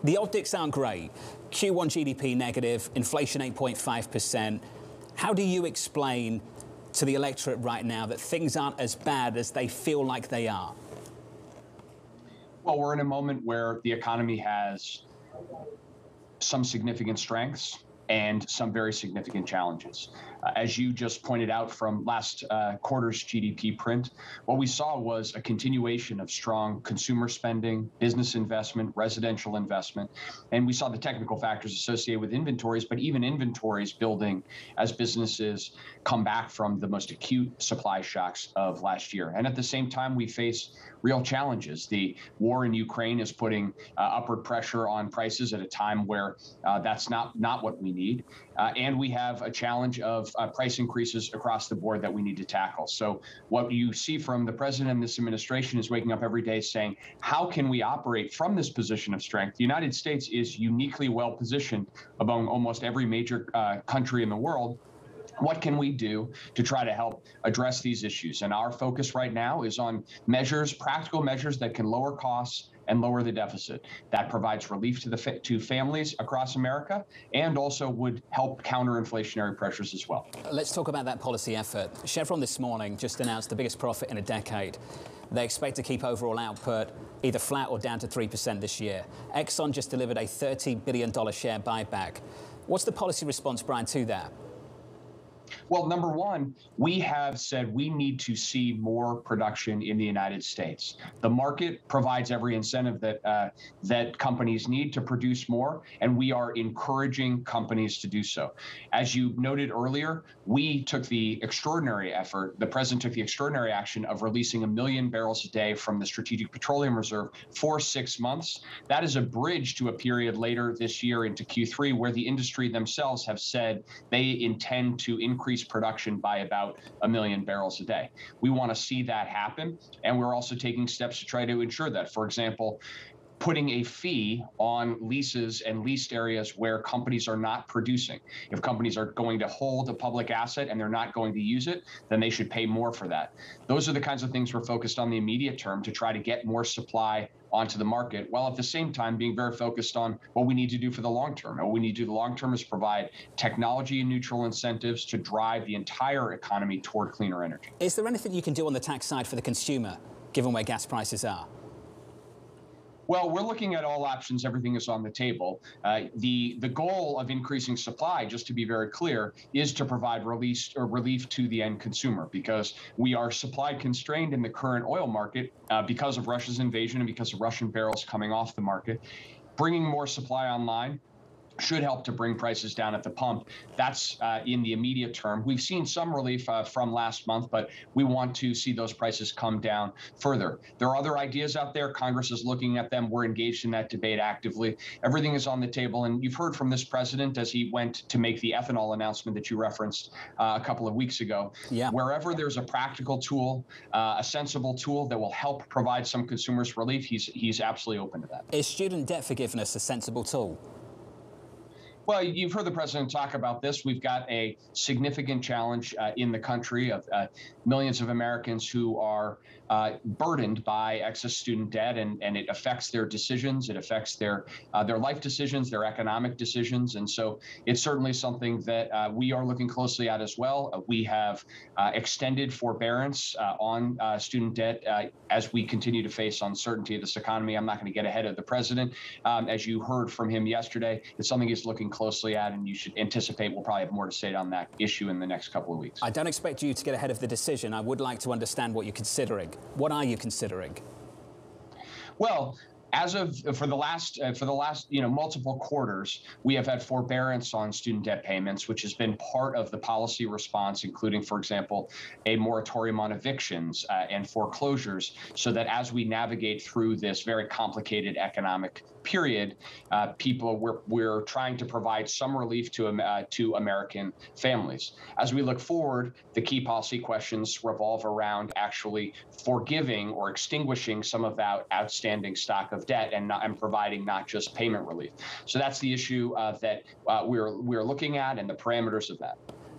The optics aren't great. Q1 GDP negative, inflation 8.5%. How do you explain to the electorate right now that things aren't as bad as they feel like they are? Well, we're in a moment where the economy has some significant strengths and some very significant challenges. As you just pointed out from last quarter's GDP print, what we saw was a continuation of strong consumer spending, business investment, residential investment, and we saw the technical factors associated with inventories, but even inventories building as businesses come back from the most acute supply shocks of last year. And at the same time, we face real challenges. The war in Ukraine is putting upward pressure on prices at a time where that's not what we need. And we have a challenge of price increases across the board that we need to tackle. So what you see from the president and this administration is waking up every day saying, how can we operate from this position of strength? The United States is uniquely well positioned among almost every major country in the world. What can we do to try to help address these issues? And our focus right now is on measures, practical measures that can lower costs and lower the deficit. That provides relief to families across America and also would help counter inflationary pressures as well. Let's talk about that policy effort. Chevron this morning just announced the biggest profit in a decade. They expect to keep overall output either flat or down to 3% this year. Exxon just delivered a $30 billion share buyback. What's the policy response, Brian, to that? Well, number one, we have said we need to see more production in the United States. The market provides every incentive that companies need to produce more, and we are encouraging companies to do so. As you noted earlier, we took the extraordinary effort, the president took the extraordinary action of releasing 1 million barrels a day from the Strategic Petroleum Reserve for 6 months. That is a bridge to a period later this year into Q3 where the industry themselves have said they intend to increase production by about 1 million barrels a day. We want to see that happen, and we're also taking steps to try to ensure that. For example, putting a fee on leases and leased areas where companies are not producing. If companies are going to hold a public asset and they're not going to use it, then they should pay more for that. Those are the kinds of things we're focused on the immediate term to try to get more supply onto the market, while at the same time being very focused on what we need to do for the long term. And what we need to do the long term is provide technology and neutral incentives to drive the entire economy toward cleaner energy. Is there anything you can do on the tax side for the consumer, given where gas prices are? Well, we're looking at all options. Everything is on the table. The goal of increasing supply, just to be very clear, is to provide relief to the end consumer, because we are supply constrained in the current oil market because of Russia's invasion and because of Russian barrels coming off the market. Bringing more supply online should help to bring prices down at the pump. That's in the immediate term. We've seen some relief from last month, but we want to see those prices come down further. There are other ideas out there. Congress is looking at them. We're engaged in that debate actively. Everything is on the table, and you've heard from this president as he went to make the ethanol announcement that you referenced a couple of weeks ago. Yeah. Wherever there's a practical tool, a sensible tool that will help provide some consumers relief, he's absolutely open to that. Is student debt forgiveness a sensible tool? Well, you've heard the president talk about this. We've got a significant challenge in the country of millions of Americans who are burdened by excess student debt, and it affects their decisions. It affects their life decisions, their economic decisions. And so it's certainly something that we are looking closely at as well. We have extended forbearance on student debt as we continue to face uncertainty of this economy. I'm not going to get ahead of the president. As you heard from him yesterday, it's something he's looking closely at, and you should anticipate we'll probably have more to say on that issue in the next couple of weeks. I don't expect you to get ahead of the decision. I would like to understand what you're considering. What are you considering? Well, as of for the last multiple quarters, we have had forbearance on student debt payments, which has been part of the policy response, including, for example, a moratorium on evictions and foreclosures, so that as we navigate through this very complicated economic period, we're trying to provide some relief to American families. As we look forward, the key policy questions revolve around actually forgiving or extinguishing some of that outstanding stock of debt and providing not just payment relief. So that's the issue that we're looking at and the parameters of that.